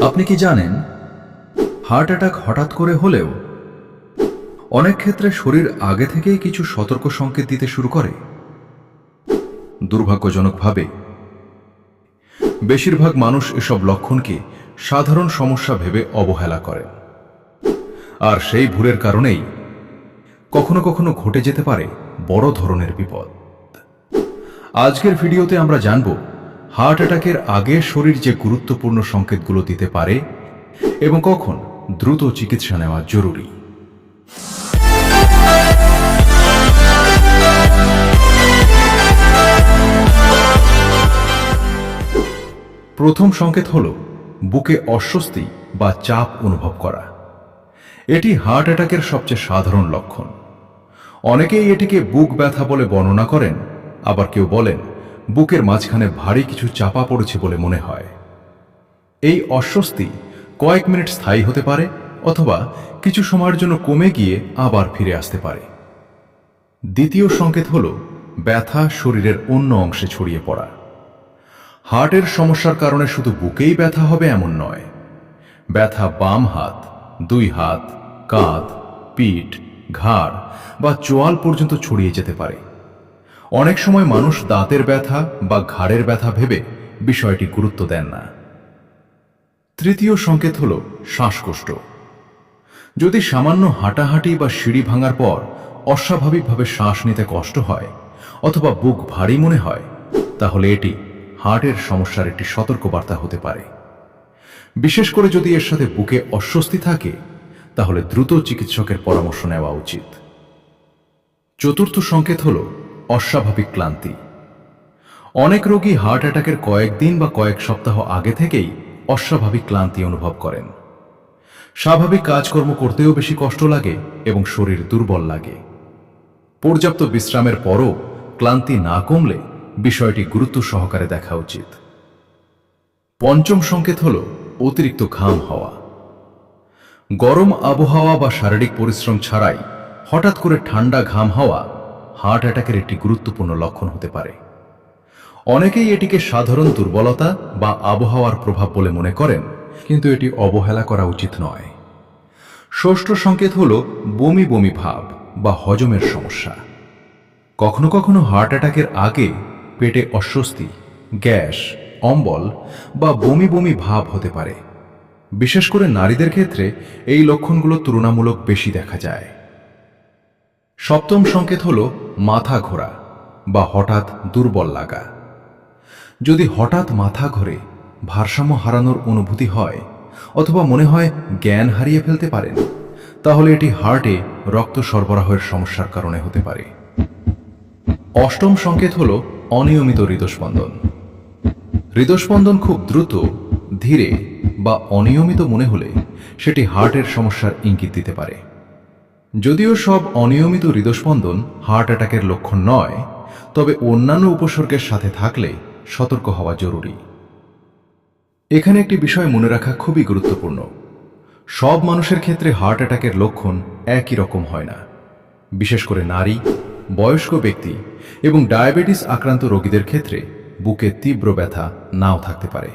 আপনি কি জানেন, হার্ট অ্যাটাক হঠাৎ করে হলেও অনেক ক্ষেত্রে শরীর আগে থেকেই কিছু সতর্ক সংকেত দিতে শুরু করে? দুর্ভাগ্যজনকভাবে বেশিরভাগ মানুষ এসব লক্ষণকে সাধারণ সমস্যা ভেবে অবহেলা করে, আর সেই ভুলের কারণেই কখনো কখনো ঘটে যেতে পারে বড় ধরনের বিপদ। আজকের ভিডিওতে আমরা জানব হার্ট অ্যাটাকের আগে শরীর যে গুরুত্বপূর্ণ সংকেতগুলো দিতে পারে এবং কখন দ্রুত চিকিৎসা নেওয়া জরুরি। প্রথম সংকেত হল বুকে অস্বস্তি বা চাপ অনুভব করা। এটি হার্ট অ্যাটাকের সবচেয়ে সাধারণ লক্ষণ। অনেকেই এটিকে বুক ব্যথা বলে বর্ণনা করেন, আবার কেউ বলেন বুকের মাঝখানে ভারী কিছু চাপা পড়েছে বলে মনে হয়। এই অস্বস্তি কয়েক মিনিট স্থায়ী হতে পারে অথবা কিছু সময়ের জন্য কমে গিয়ে আবার ফিরে আসতে পারে। দ্বিতীয় সংকেত হল ব্যথা শরীরের অন্য অংশে ছড়িয়ে পড়া। হার্টের সমস্যার কারণে শুধু বুকেই ব্যথা হবে এমন নয়। ব্যথা বাম হাত, দুই হাত, কাঁধ, পিঠ, ঘাড় বা চোয়াল পর্যন্ত ছড়িয়ে যেতে পারে। অনেক সময় মানুষ দাঁতের ব্যথা বা ঘাড়ের ব্যথা ভেবে বিষয়টি গুরুত্ব দেন না। তৃতীয় সংকেত হল শ্বাসকষ্ট। যদি সামান্য হাঁটাহাঁটি বা সিঁড়ি ভাঙার পর অস্বাভাবিকভাবে শ্বাস নিতে কষ্ট হয় অথবা বুক ভারী মনে হয়, তাহলে এটি হার্টের সমস্যার একটি সতর্কবার্তা হতে পারে। বিশেষ করে যদি এর সাথে বুকে অস্বস্তি থাকে, তাহলে দ্রুত চিকিৎসকের পরামর্শ নেওয়া উচিত। চতুর্থ সংকেত হল অস্বাভাবিক ক্লান্তি। অনেক রোগী হার্ট অ্যাটাকের কয়েকদিন বা কয়েক সপ্তাহ আগে থেকেই অস্বাভাবিক ক্লান্তি অনুভব করেন। স্বাভাবিক কাজকর্ম করতেও বেশি কষ্ট লাগে এবং শরীর দুর্বল লাগে। পর্যাপ্ত বিশ্রামের পরও ক্লান্তি না কমলে বিষয়টি গুরুত্ব সহকারে দেখা উচিত। পঞ্চম সংকেত হল অতিরিক্ত ঘাম হওয়া। গরম আবহাওয়া বা শারীরিক পরিশ্রম ছাড়াই হঠাৎ করে ঠান্ডা ঘাম হওয়া হার্ট অ্যাটাকের একটি গুরুত্বপূর্ণ লক্ষণ হতে পারে। অনেকেই এটিকে সাধারণ দুর্বলতা বা আবহাওয়ার প্রভাব বলে মনে করেন, কিন্তু এটি অবহেলা করা উচিত নয়। ষষ্ঠ সংকেত হল বমি বমি ভাব বা হজমের সমস্যা। কখনো কখনো হার্ট অ্যাটাকের আগে পেটে অস্বস্তি, গ্যাস, অম্বল বা বমি বমি ভাব হতে পারে। বিশেষ করে নারীদের ক্ষেত্রে এই লক্ষণগুলো তুলনামূলক বেশি দেখা যায়। সপ্তম সংকেত হল মাথা ঘোরা বা হঠাৎ দুর্বল লাগা। যদি হঠাৎ মাথা ঘোরে, ভারসাম্য হারানোর অনুভূতি হয় অথবা মনে হয় জ্ঞান হারিয়ে ফেলতে পারেন, তাহলে এটি হার্টে রক্ত সরবরাহের সমস্যার কারণে হতে পারে। অষ্টম সংকেত হল অনিয়মিত হৃদস্পন্দন। হৃদস্পন্দন খুব দ্রুত, ধীরে বা অনিয়মিত মনে হলে সেটি হার্টের সমস্যার ইঙ্গিত দিতে পারে। যদিও সব অনিয়মিত হৃদস্পন্দন হার্ট অ্যাটাকের লক্ষণ নয়, তবে অন্যান্য উপসর্গের সাথে থাকলে সতর্ক হওয়া জরুরি। এখানে একটি বিষয় মনে রাখা খুবই গুরুত্বপূর্ণ। সব মানুষের ক্ষেত্রে হার্ট অ্যাটাকের লক্ষণ একই রকম হয় না। বিশেষ করে নারী, বয়স্ক ব্যক্তি এবং ডায়াবেটিস আক্রান্ত রোগীদের ক্ষেত্রে বুকে তীব্র ব্যথা নাও থাকতে পারে।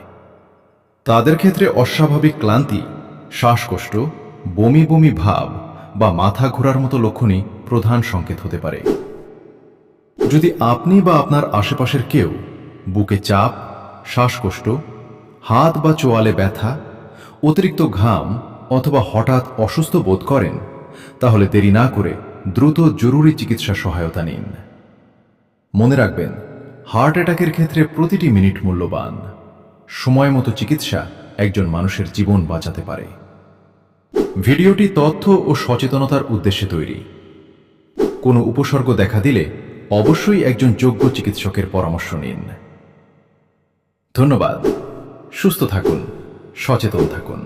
তাদের ক্ষেত্রে অস্বাভাবিক ক্লান্তি, শ্বাসকষ্ট, বমি বমি ভাব বা মাথা ঘোরার মতো লক্ষণই প্রধান সংকেত হতে পারে। যদি আপনি বা আপনার আশেপাশের কেউ বুকে চাপ, শ্বাসকষ্ট, হাত বা চোয়ালে ব্যথা, অতিরিক্ত ঘাম অথবা হঠাৎ অসুস্থ বোধ করেন, তাহলে দেরি না করে দ্রুত জরুরি চিকিৎসা সহায়তা নিন। মনে রাখবেন, হার্ট অ্যাটাকের ক্ষেত্রে প্রতিটি মিনিট মূল্যবান। সময় মতো চিকিৎসা একজন মানুষের জীবন বাঁচাতে পারে। ভিডিওটি তথ্য ও সচেতনতার উদ্দেশ্যে তৈরি। কোনো উপসর্গ দেখা দিলে অবশ্যই একজন যোগ্য চিকিৎসকের পরামর্শ নিন। ধন্যবাদ। সুস্থ থাকুন, সচেতন থাকুন।